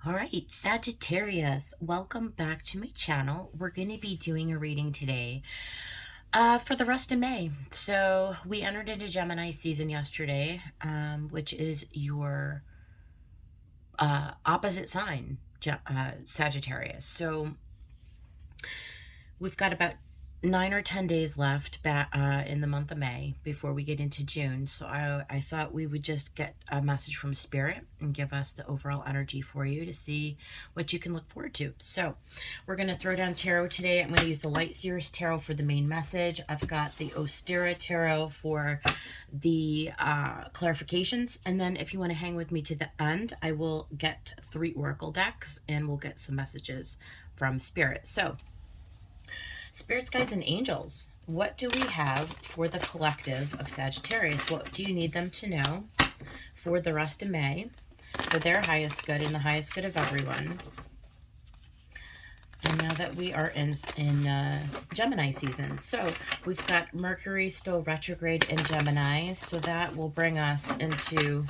All right, Sagittarius, welcome back to my channel. We're going to be doing a reading today for the rest of May. So we entered into Gemini season yesterday, which is your opposite sign, Sagittarius. So we've got about 9 or 10 days left in the month of May before we get into June. So I thought we would just get a message from Spirit and give us the overall energy for you to see what you can look forward to. So we're going to throw down tarot today. I'm going to use the Light Seers Tarot for the main message. I've got the Ostera Tarot for the clarifications. And then if you want to hang with me to the end, I will get 3 Oracle decks and we'll get some messages from Spirit. So Spirits, guides, and angels, what do we have for the collective of Sagittarius? What do you need them to know for the rest of May, for their highest good and the highest good of everyone? And now that we are in Gemini season. So we've got Mercury still retrograde in Gemini, so that will bring us into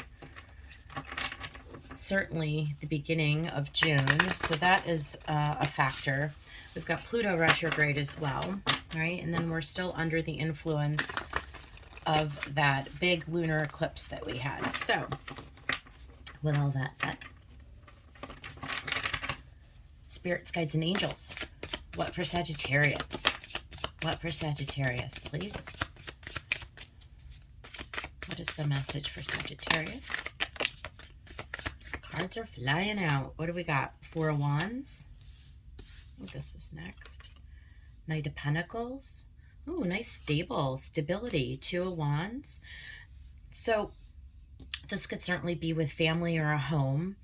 certainly the beginning of June. So that is a factor. We've got Pluto retrograde as well, right? And then we're still under the influence of that big lunar eclipse that we had. So, with all that said, Spirits, guides, and angels, what for Sagittarius? What for Sagittarius, please? What is the message for Sagittarius? Cards are flying out. What do we got? 4 of Wands. I think this was next. Knight of Pentacles. Oh, nice stability. 2 of Wands. So this could certainly be with family or a home.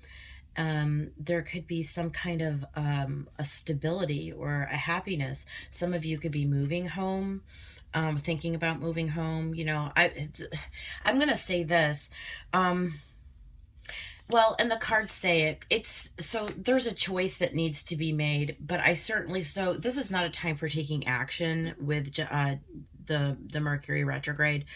There could be some kind of a stability or a happiness. Some of you could be moving home, thinking about moving home. You know, I'm going to say this. Well, and the cards say it's so there's a choice that needs to be made, but so this is not a time for taking action with the Mercury retrograde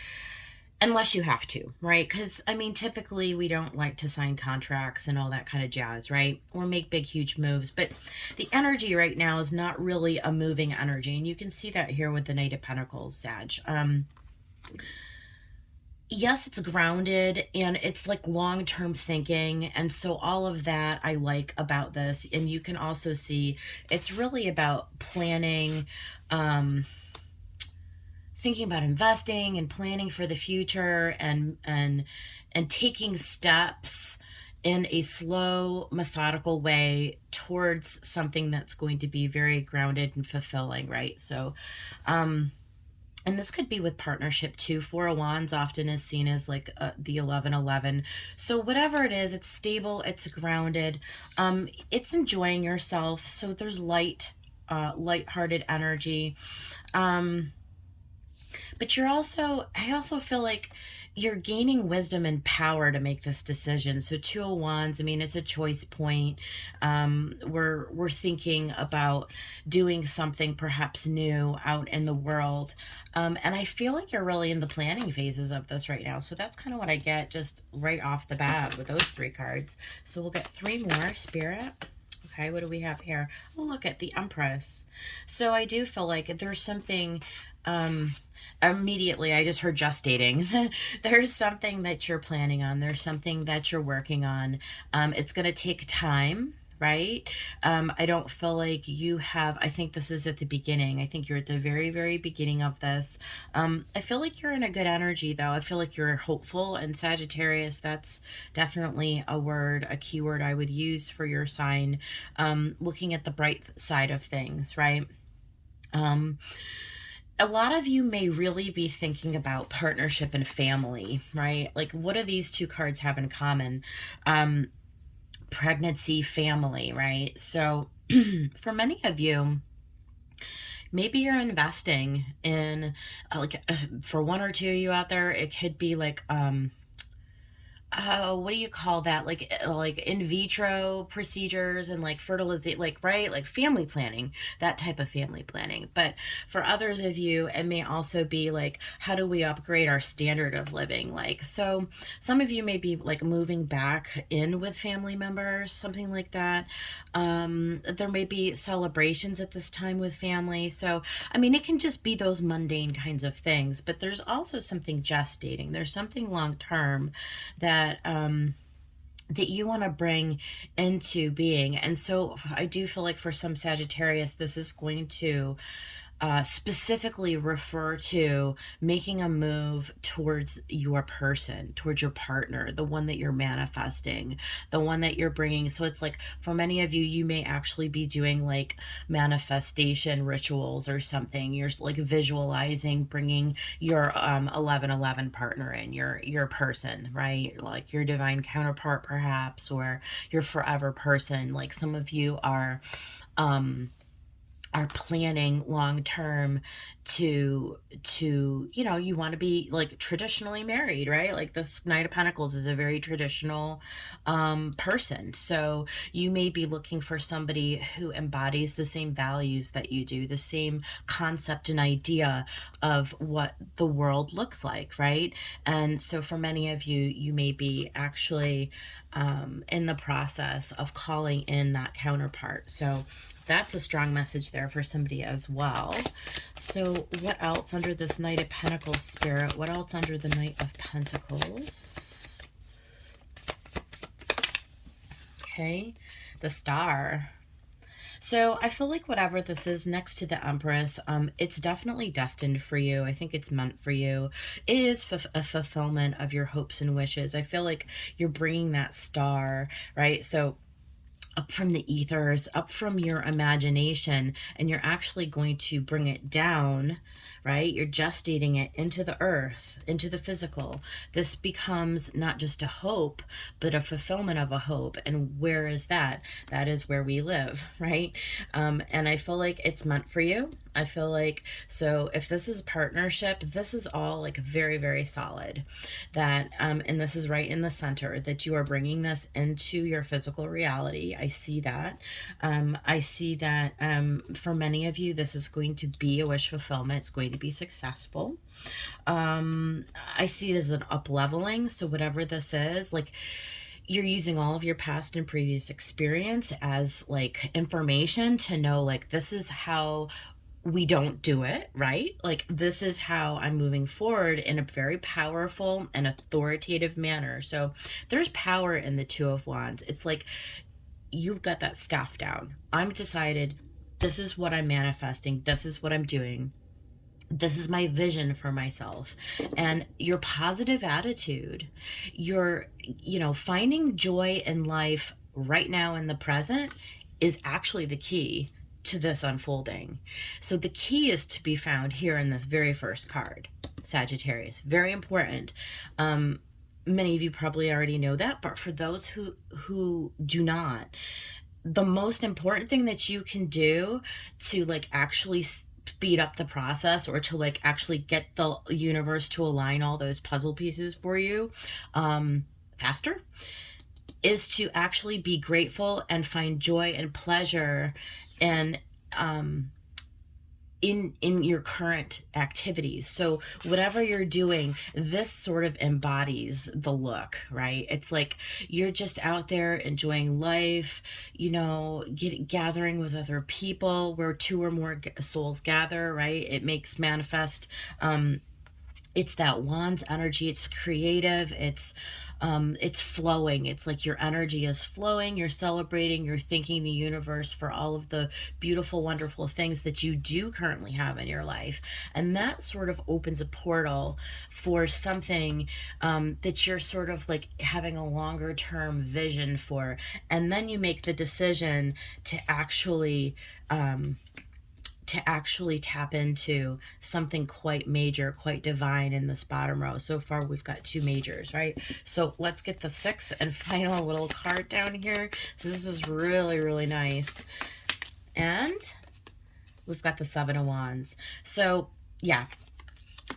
unless you have to, right? Because I mean, typically we don't like to sign contracts and all that kind of jazz, right? Or make big, huge moves, but the energy right now is not really a moving energy, and you can see that here with the Knight of Pentacles, Sag. Yes, it's grounded and it's like long-term thinking. And so all of that I like about this. And you can also see it's really about planning, thinking about investing and planning for the future and taking steps in a slow, methodical way towards something that's going to be very grounded and fulfilling, right? So, and this could be with partnership too. 4 of Wands often is seen as like the 11-11. So whatever it is, it's stable, it's grounded, it's enjoying yourself. So there's light-hearted energy. But I also feel like you're gaining wisdom and power to make this decision. So 2 of Wands, I mean, it's a choice point. We're thinking about doing something perhaps new out in the world. And I feel like you're really in the planning phases of this right now. So that's kind of what I get just right off the bat with those 3 cards. So we'll get 3 more, Spirit. Okay, what do we have here? Oh, look at the Empress. So I do feel like there's something, immediately I just heard gestating. There's something that you're planning on. There's something that you're working on. It's going to take time, right? I don't feel like I think this is at the beginning. I think you're at the very, very beginning of this. I feel like you're in a good energy though. I feel like you're hopeful, and Sagittarius, that's definitely a keyword I would use for your sign. Looking at the bright side of things, right? A lot of you may really be thinking about partnership and family, right? Like, what do these 2 cards have in common? Pregnancy, family, right? So for many of you, maybe you're investing in, for 1 or 2 of you out there, it could be like what do you call that? Like in vitro procedures and like fertilization, like, right, like family planning, that type of family planning. But for others of you, it may also be like, how do we upgrade our standard of living? Like, so some of you may be like moving back in with family members, something like that. There may be celebrations at this time with family. So I mean, it can just be those mundane kinds of things, but there's also something gestating. There's something long term that that you want to bring into being. And so I do feel like for some Sagittarius, this is going to specifically refer to making a move towards your person, towards your partner, the one that you're manifesting, the one that you're bringing. So it's like for many of you, you may actually be doing like manifestation rituals or something. You're like visualizing bringing your 1111 partner in, your person, right? Like your divine counterpart, perhaps, or your forever person. Like some of you um are planning long term to you want to be like traditionally married, right? Like this Knight of Pentacles is a very traditional person, so you may be looking for somebody who embodies the same values that you do, the same concept and idea of what the world looks like, right? And so for many of you, you may be actually in the process of calling in that counterpart. So that's a strong message there for somebody as well. So what else under this Knight of Pentacles spirit? What else under the Knight of Pentacles? Okay, the Star. So I feel like whatever this is next to the Empress, it's definitely destined for you. I think it's meant for you. It is a fulfillment of your hopes and wishes. I feel like you're bringing that star, right? So up from the ethers, up from your imagination, and you're actually going to bring it down, right? You're gestating it into the earth, into the physical. This becomes not just a hope, but a fulfillment of a hope. And where is that? That is where we live, right? And I feel like it's meant for you. I feel like, so if this is a partnership, this is all like very, very solid. That, and this is right in the center, that you are bringing this into your physical reality. I see that. I see that for many of you, this is going to be a wish fulfillment. It's going to be successful. I see it as an up leveling. So whatever this is, like, you're using all of your past and previous experience as like information to know, like, this is how we don't do it, right? Like, this is how I'm moving forward in a very powerful and authoritative manner. So there's power in the Two of Wands. It's like you've got that staff down. I'm decided, this is what I'm manifesting. This is what I'm doing. This is my vision for myself. And your positive attitude, your, finding joy in life right now in the present is actually the key to this unfolding. So the key is to be found here in this very first card, Sagittarius. Very important. Many of you probably already know that, but for those who do not, the most important thing that you can do to like actually speed up the process, or to like actually get the universe to align all those puzzle pieces for you faster, is to actually be grateful and find joy and pleasure and in your current activities. So whatever you're doing, this sort of embodies the look, right? It's like you're just out there enjoying life, gathering with other people, where two or more souls gather, right? It makes manifest. It's that Wands energy. It's creative. It's flowing. It's like your energy is flowing. You're celebrating. You're thanking the universe for all of the beautiful, wonderful things that you do currently have in your life. And that sort of opens a portal for something that you're sort of like having a longer term vision for. And then you make the decision to actually tap into something quite major, quite divine in this bottom row. So far, we've got two majors, right? So let's get the sixth and final little card down here. So this is really, really nice. And we've got the Seven of Wands. So yeah,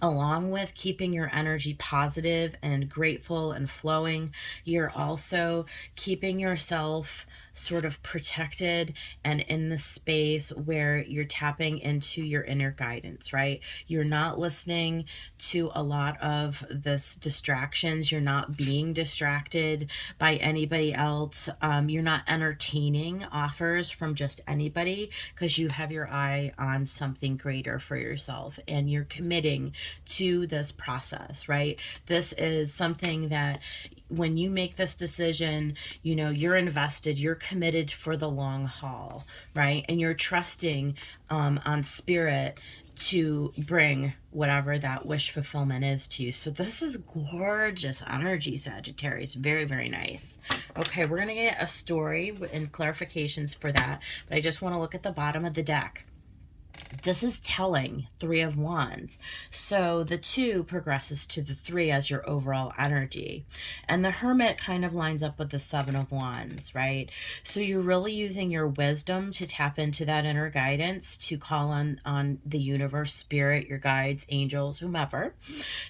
along with keeping your energy positive and grateful and flowing, you're also keeping yourself sort of protected and in the space where you're tapping into your inner guidance, right? You're not listening to a lot of this distractions. You're not being distracted by anybody else. You're not entertaining offers from just anybody, because you have your eye on something greater for yourself and you're committing to this process, right? This is something that when you make this decision, you know, you're invested, you're committed for the long haul, right? And you're trusting on spirit to bring whatever that wish fulfillment is to you. So this is gorgeous energy, Sagittarius. Very, very nice. Okay, we're going to get a story and clarifications for that, but I just want to look at the bottom of the deck. This is telling, Three of Wands. So the 2 progresses to the 3 as your overall energy. And the Hermit kind of lines up with the 7 of Wands, right? So you're really using your wisdom to tap into that inner guidance, to call on the universe, spirit, your guides, angels, whomever,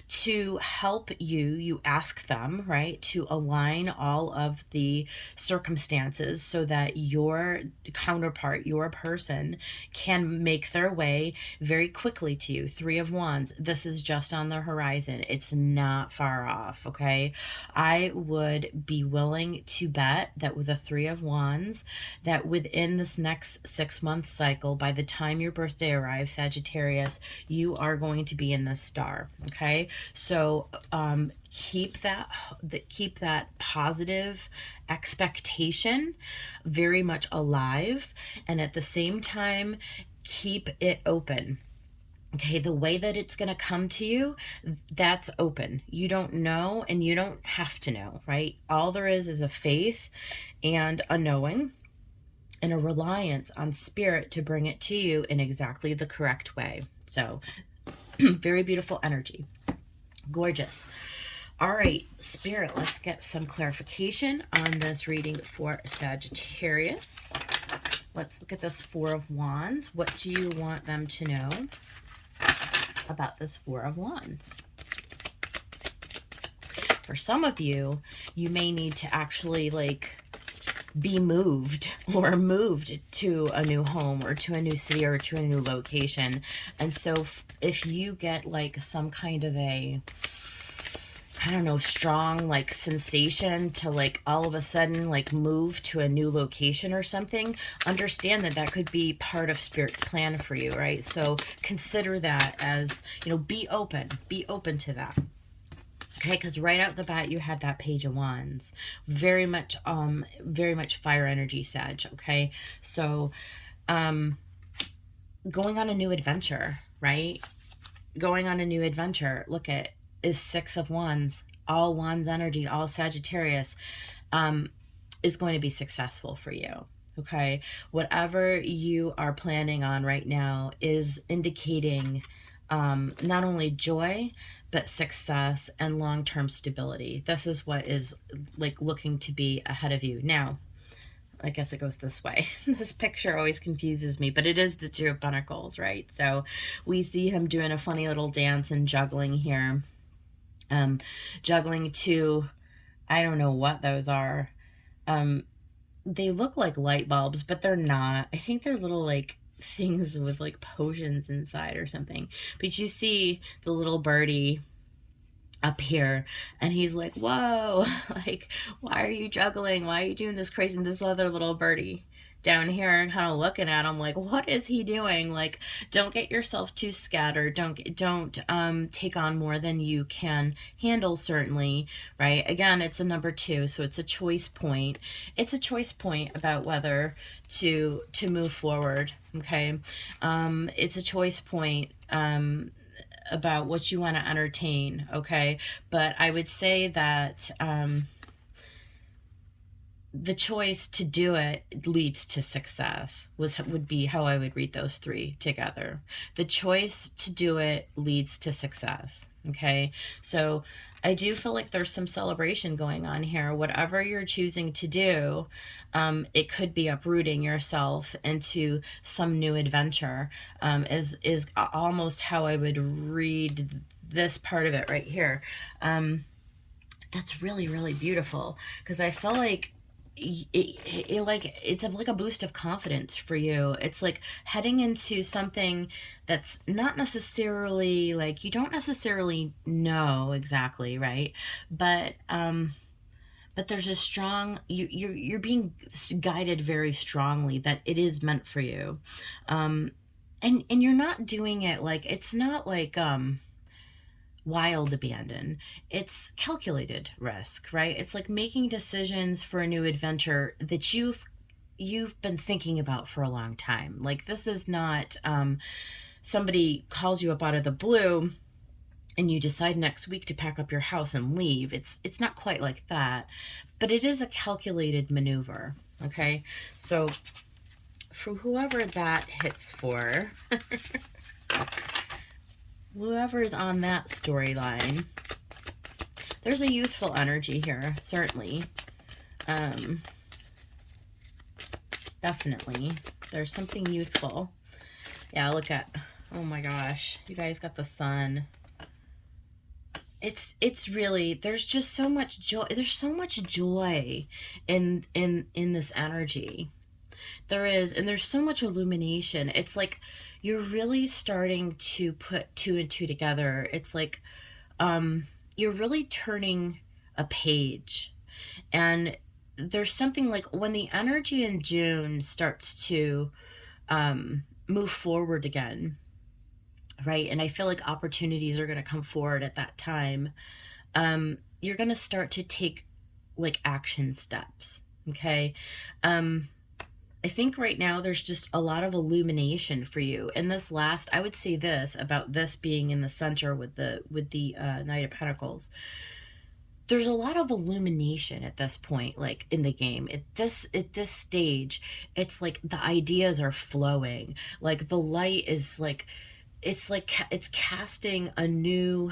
to help you. You ask them, right, to align all of the circumstances so that your counterpart, your person, can make their way very quickly to you. 3 of Wands. This is just on the horizon. It's not far off, okay? I would be willing to bet that with a 3 of Wands, that within this next 6-month cycle, by the time your birthday arrives, Sagittarius, you are going to be in the star, okay? So keep that positive expectation very much alive, and at the same time keep it open. Okay, the way that it's going to come to you, that's open. You don't know, and you don't have to know, right? All there is a faith and a knowing and a reliance on spirit to bring it to you in exactly the correct way. So very beautiful energy. Gorgeous. All right, Spirit, let's get some clarification on this reading for Sagittarius. Let's look at this 4 of Wands. What do you want them to know about this 4 of Wands? For some of you, you may need to actually be moved or moved to a new home or to a new city or to a new location. And so if you get some kind of a, I don't know, strong sensation to all of a sudden move to a new location or something, understand that that could be part of Spirit's plan for you, right? So consider that as, be open to that. Okay, because right out the bat you had that Page of Wands, very much fire energy, Sag. Okay, so going on a new adventure, right? Going on a new adventure. Look at is 6 of Wands, all Wands energy, all Sagittarius, is going to be successful for you. Okay, whatever you are planning on right now is indicating not only joy, but success and long-term stability. This is what is looking to be ahead of you. Now, I guess it goes this way. This picture always confuses me, but it is the 2 of Pentacles, right? So we see him doing a funny little dance and juggling here. Juggling 2, I don't know what those are. They look like light bulbs, but they're not. I think they're little things with potions inside or something. But you see the little birdie up here, and he's like, whoa, why are you juggling? Why are you doing this crazy? And this other little birdie down here and kind of looking at him what is he doing? Don't get yourself too scattered. Don't take on more than you can handle, certainly, right? Again, it's a number 2, so it's a choice point. It's a choice point about whether to move forward, okay? It's a choice point about what you want to entertain, okay? But I would say that the choice to do it leads to success would be how I would read those 3 together. The choice to do it leads to success. Okay, so I do feel like there's some celebration going on here. Whatever you're choosing to do, it could be uprooting yourself into some new adventure, is almost how I would read this part of it right here. That's really, really beautiful, because I feel like like it's like a boost of confidence for you. It's like heading into something that's not necessarily like, you don't necessarily know exactly, right? But there's a strong, you're being guided very strongly that it is meant for you. And you're not doing it like, it's not like wild abandon. It's calculated risk, right? It's like making decisions for a new adventure that you've been thinking about for a long time. Like, this is not somebody calls you up out of the blue and you decide next week to pack up your house and leave. It's not quite like that, but it is a calculated maneuver. Okay, so for whoever that hits for, whoever is on that storyline, there's a youthful energy here, certainly. Definitely. There's something youthful. Yeah, look at, oh my gosh, you guys got the sun. It's really, there's just so much joy. There's so much joy in this energy. There is, and there's so much illumination. It's like you're really starting to put two and two together. It's like you're really turning a page. And there's something like when the energy in June starts to move forward again, right? And I feel like opportunities are going to come forward at that time. You're going to start to take like action steps. Okay. I think right now there's just a lot of illumination for you. And this last, I would say this about this being in the center with the Knight of Pentacles. There's a lot of illumination at this point, like in the game. At this stage, it's like the ideas are flowing. Like the light is like it's casting a new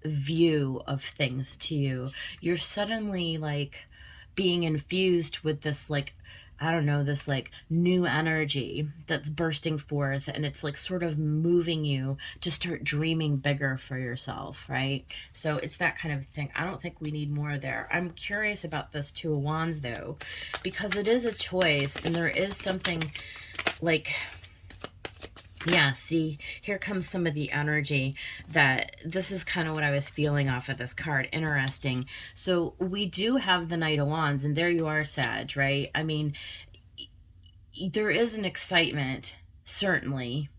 view of things to you. You're suddenly like being infused with this like, I don't know, this like new energy that's bursting forth, and it's like sort of moving you to start dreaming bigger for yourself, right? So it's that kind of thing. I don't think we need more there. I'm curious about this Two of Wands though, because it is a choice, and there is something like, yeah, see, here comes some of the energy that this is kind of what I was feeling off of this card. Interesting. So we do have the Knight of Wands, and there you are, Sag, right? I mean, there is an excitement, certainly.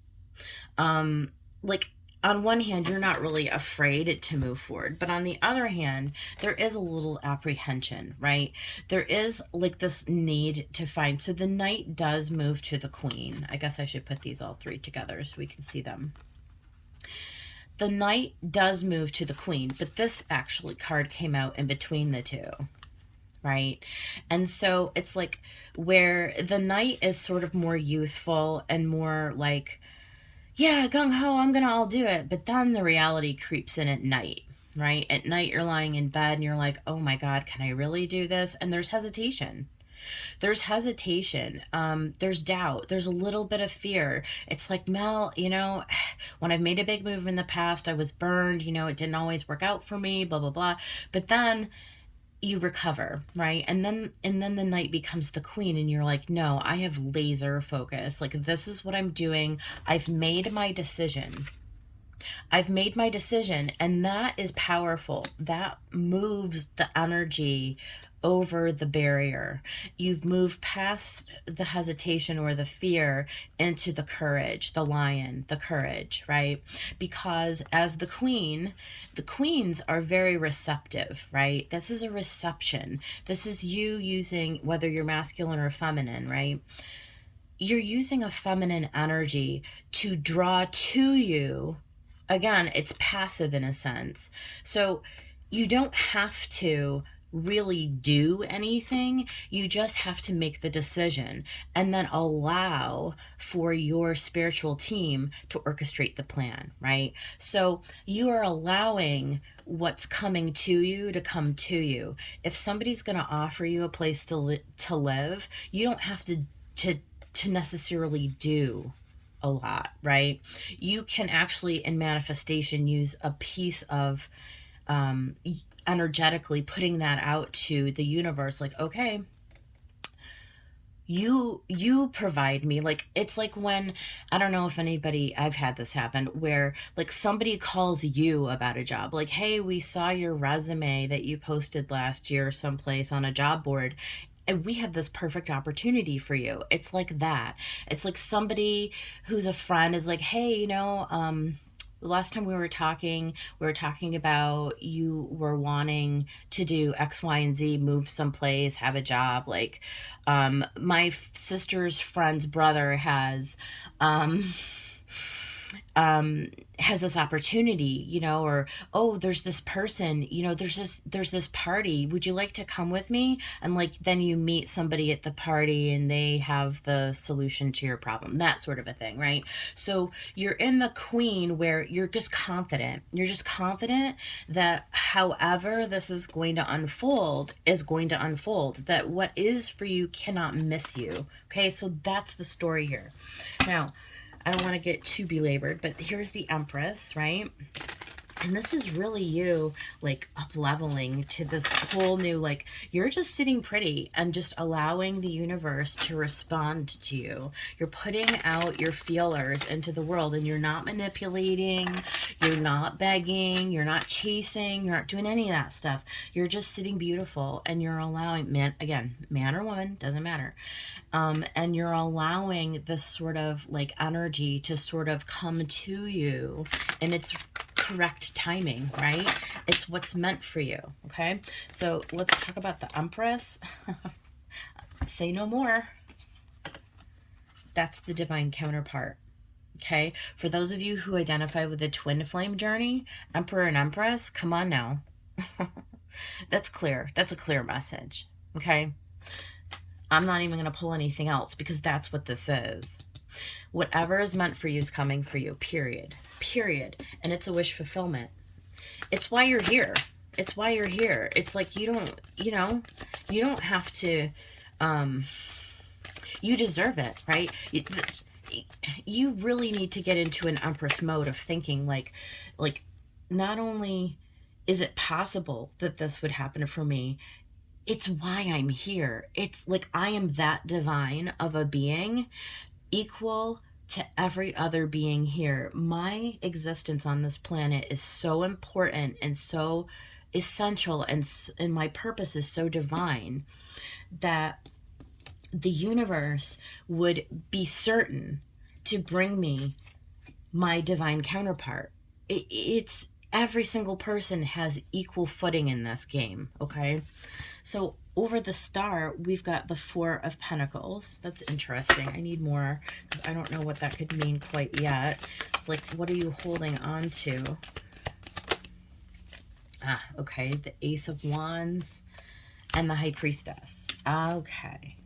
Like, on one hand, you're not really afraid to move forward, but on the other hand, there is a little apprehension, right? There is like this need to find. So the Knight does move to the Queen. I guess I should put these all three together so we can see them. The Knight does move to the Queen, but this actually card came out in between the two, right? And so it's like where the Knight is sort of more youthful and more like, yeah, gung-ho, I'm gonna all do it. But then the reality creeps in at night, right? At night, you're lying in bed and you're like, oh my God, can I really do this? And there's hesitation. There's hesitation. There's doubt. There's a little bit of fear. It's like, Mel, you know, when I've made a big move in the past, I was burned, you know, it didn't always work out for me, blah, blah, blah. But then you recover, right? And then the Knight becomes the Queen, and you're like, no, I have laser focus. Like, this is what I'm doing. I've made my decision. I've made my decision, and that is powerful. That moves the energy over the barrier. You've moved past the hesitation or the fear into the courage, the lion, the courage, right? Because as the Queen, the queens are very receptive, right? This is a reception. This is you using, whether you're masculine or feminine, right? You're using a feminine energy to draw to you. Again, it's passive in a sense. So you don't have to really do anything. You just have to make the decision and then allow for your spiritual team to orchestrate the plan, right? So you are allowing what's coming to you to come to you. If somebody's going to offer you a place to live, you don't have to necessarily do a lot, right? You can actually, in manifestation, use a piece of energetically putting that out to the universe, like, okay, you provide me. Like, it's like when, I don't know if anybody, I've had this happen where like somebody calls you about a job, like, hey, we saw your resume that you posted last year someplace on a job board, and we have this perfect opportunity for you. It's like that. It's like somebody who's a friend is like, hey, the last time we were talking about you were wanting to do X, Y, and Z, move someplace, have a job. Like, my sister's friend's brother has this opportunity, or, oh, there's this person, there's this party. Would you like to come with me? And like, then you meet somebody at the party and they have the solution to your problem, that sort of a thing, right? So you're in the queen where you're just confident. You're just confident that however this is going to unfold is going to unfold, that what is for you cannot miss you. Okay, so that's the story here. Now, I don't want to get too belabored, but here's the Empress, right? And this is really you, like, up-leveling to this whole new, like, you're just sitting pretty and just allowing the universe to respond to you. You're putting out your feelers into the world, and you're not manipulating, you're not begging, you're not chasing, you're not doing any of that stuff. You're just sitting beautiful, and you're allowing, man or woman, doesn't matter. And you're allowing this sort of, like, energy to sort of come to you, and it's correct timing, right? It's what's meant for you, okay? So let's talk about the Empress. Say no more. That's the divine counterpart, okay? For those of you who identify with the twin flame journey, Emperor and Empress, come on now. That's clear. That's a clear message, okay? I'm not even going to pull anything else because that's what this is. Whatever is meant for you is coming for you, period. Period. And it's a wish fulfillment. It's why you're here. It's why you're here. It's like you don't have to, you deserve it, right? You really need to get into an Empress mode of thinking like not only is it possible that this would happen for me, it's why I'm here. It's like I am that divine of a being, equal to every other being here. My existence on this planet is so important and so essential, and my purpose is so divine that the universe would be certain to bring me my divine counterpart. It's every single person has equal footing in this game, okay? So over the star, we've got the Four of Pentacles. That's interesting. I need more because I don't know what that could mean quite yet. It's like, what are you holding on to? Okay. The Ace of Wands and the High Priestess. Okay.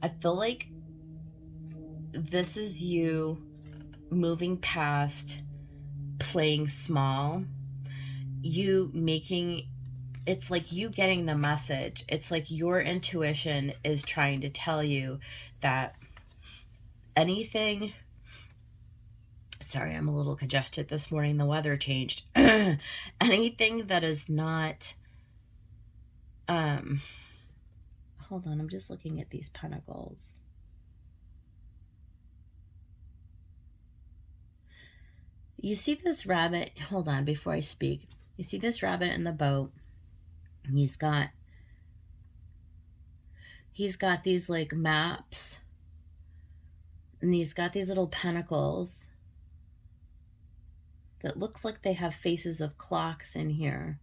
I feel like this is you moving past playing small, it's like you getting the message. It's like your intuition is trying to tell you that anything, sorry, I'm a little congested this morning, the weather changed. Anything that is not, hold on, I'm just looking at these pentacles. You see this rabbit, hold on before I speak. You see this rabbit in the boat. He's got these like maps, and he's got these little pentacles that looks like they have faces of clocks in here.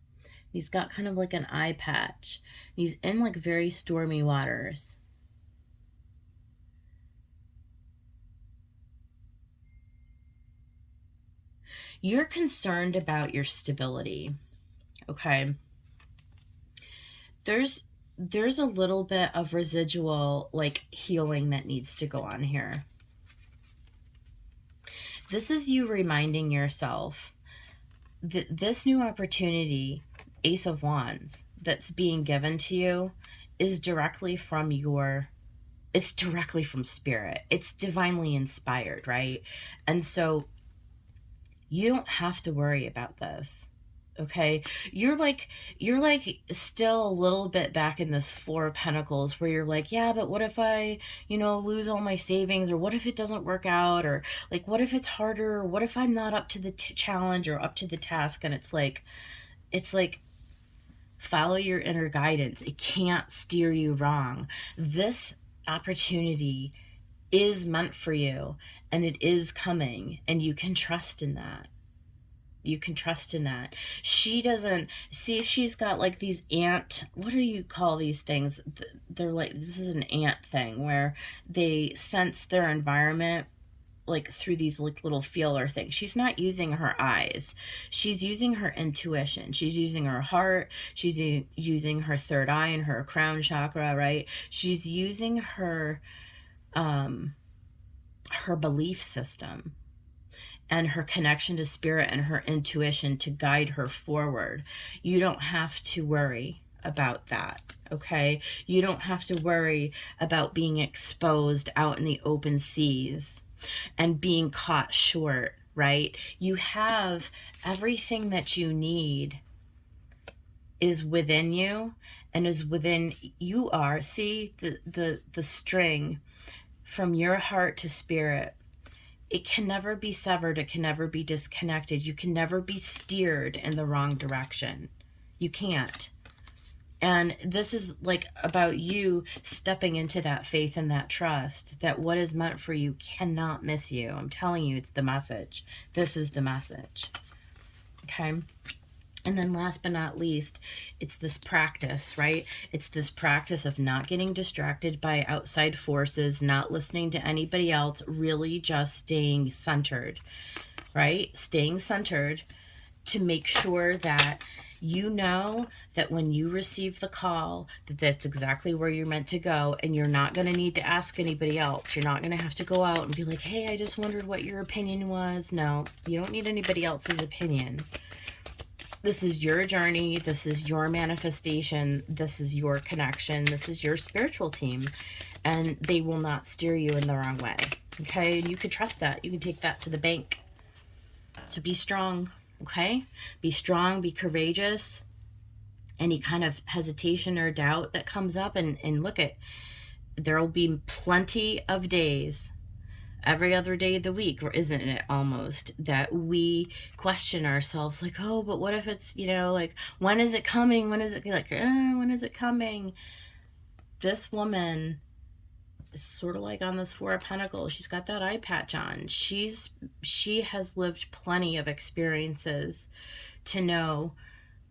He's got kind of like an eye patch. He's in like very stormy waters. You're concerned about your stability, okay? There's a little bit of residual like healing that needs to go on here. This is you reminding yourself this new opportunity, Ace of Wands, that's being given to you is directly from it's directly from spirit. It's divinely inspired, right? And so you don't have to worry about this. Okay, you're like still a little bit back in this Four of Pentacles where you're like, yeah, but what if I, lose all my savings, or what if it doesn't work out, or like what if it's harder, or what if I'm not up to the challenge or up to the task. And it's like follow your inner guidance. It can't steer you wrong. This opportunity is meant for you, and it is coming, and you can trust in that. You can trust in that. She doesn't see, she's got like these ant, what do you call these things? They're like, this is an ant thing where they sense their environment like through these like little feeler things. She's not using her eyes. She's using her intuition. She's using her heart. She's using her third eye and her crown chakra, right? She's using her belief system and her connection to spirit and her intuition to guide her forward. You don't have to worry about that, okay? You don't have to worry about being exposed out in the open seas and being caught short, right? You have everything that you need is within you, and is within you are. See the string from your heart to spirit. It can never be severed. It can never be disconnected. You can never be steered in the wrong direction. You can't. And this is like about you stepping into that faith and that trust that what is meant for you cannot miss you. I'm telling you, it's the message. This is the message. Okay. And then last but not least, it's this practice, right? It's this practice of not getting distracted by outside forces, not listening to anybody else, really just staying centered, right? Staying centered to make sure that you know that when you receive the call, that that's exactly where you're meant to go, and you're not going to need to ask anybody else. You're not going to have to go out and be like, hey, I just wondered what your opinion was. No, you don't need anybody else's opinion. This is your journey. This is your manifestation. This is your connection. This is your spiritual team. And they will not steer you in the wrong way. Okay? And you can trust that. You can take that to the bank. So be strong. Okay? Be strong. Be courageous. Any kind of hesitation or doubt that comes up. And look at, there will be plenty of days every other day of the week, or isn't it almost, that we question ourselves like, oh, but what if it's, like, when is it coming? When is it, like, when is it coming? This woman is sort of like on this Four of Pentacles. She's got that eye patch on. She has lived plenty of experiences to know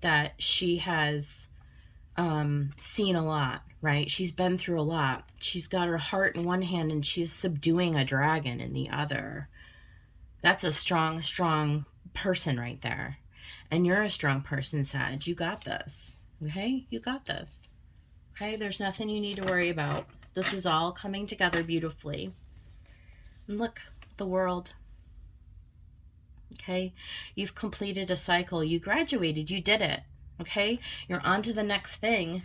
that she has seen a lot, right? She's been through a lot. She's got her heart in one hand and she's subduing a dragon in the other. That's a strong, strong person right there. And you're a strong person, Sag. You got this. Okay? You got this. Okay? There's nothing you need to worry about. This is all coming together beautifully. And look, the world. Okay? You've completed a cycle. You graduated. You did it. Okay? You're on to the next thing.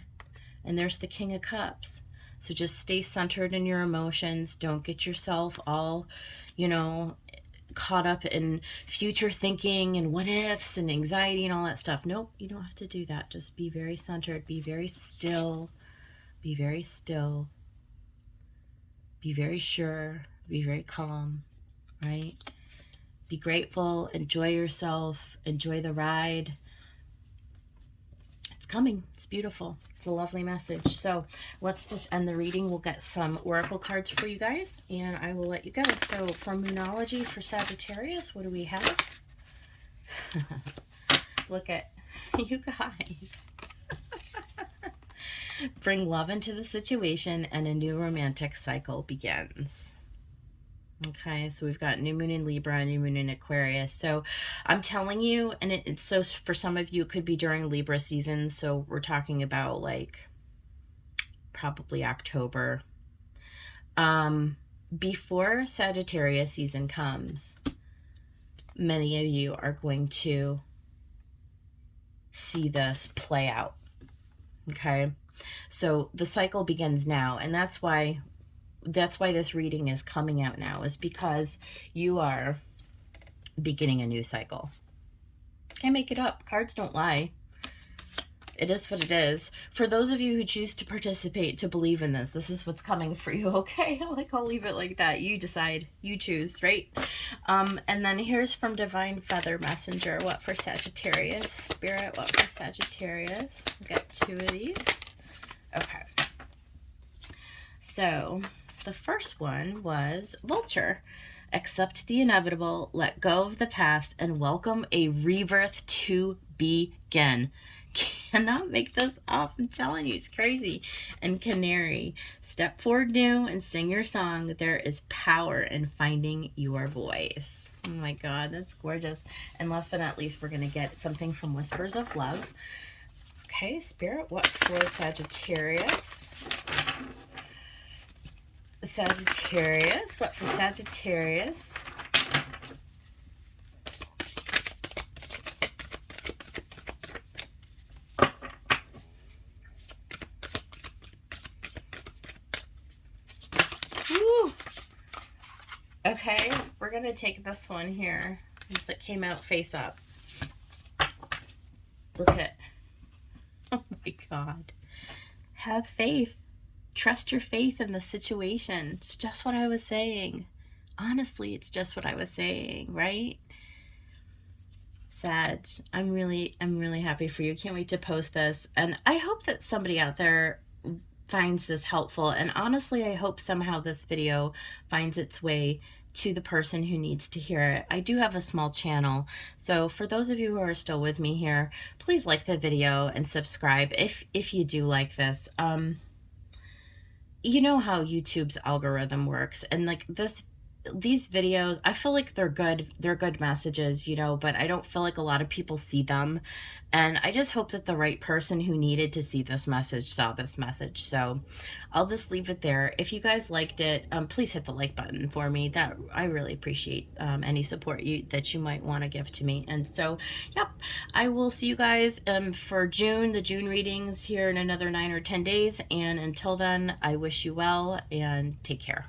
And there's the King of Cups. So just stay centered in your emotions. Don't get yourself all, caught up in future thinking and what ifs and anxiety and all that stuff. Nope, you don't have to do that. Just be very centered. Be very still. Be very still. Be very sure. Be very calm, right? Be grateful. Enjoy yourself. Enjoy the ride. It's coming. It's beautiful. It's a lovely message. So let's just end the reading. We'll get some oracle cards for you guys, and I will let you go. So for Moonology for Sagittarius, what do we have? Look at you guys. Bring love into the situation and a new romantic cycle begins. Okay, so we've got new moon in Libra, new moon in Aquarius. So I'm telling you, and it's so for some of you, it could be during Libra season. So we're talking about like probably October. Before Sagittarius season comes, many of you are going to see this play out. Okay, so the cycle begins now, and that's why this reading is coming out now, is because you are beginning a new cycle. Can't make it up. Cards don't lie. It is what it is. For those of you who choose to participate, to believe in this, this is what's coming for you, okay? Like, I'll leave it like that. You decide. You choose, right? And then here's from Divine Feather Messenger. What for Sagittarius? Spirit, what for Sagittarius? We've got 2 of these. Okay. So, the first one was Vulture. Accept the inevitable, let go of the past, and welcome a rebirth to begin. Cannot make this up. I'm telling you, it's crazy. And Canary, step forward new and sing your song. There is power in finding your voice. Oh my God, that's gorgeous. And last but not least, we're going to get something from Whispers of Love. Okay, Spirit, what for Sagittarius? Sagittarius, what for Sagittarius? Woo! Okay, we're going to take this one here, since it came out face up. Look at, oh my God. Have faith. Trust your faith in the situation. It's just what I was saying. Honestly, it's just what I was saying, right? Sag, I'm really happy for you. Can't wait to post this. And I hope that somebody out there finds this helpful. And honestly, I hope somehow this video finds its way to the person who needs to hear it. I do have a small channel, so for those of you who are still with me here, please like the video and subscribe if you do like this. You know how YouTube's algorithm works, and like these videos, I feel like they're good messages, you know, but I don't feel like a lot of people see them. And I just hope that the right person who needed to see this message saw this message. So I'll just leave it there. If you guys liked it, please hit the like button for me. That I really appreciate any support that you might want to give to me. And so, yep, I will see you guys for the June readings here in another 9 or 10 days. And until then, I wish you well and take care.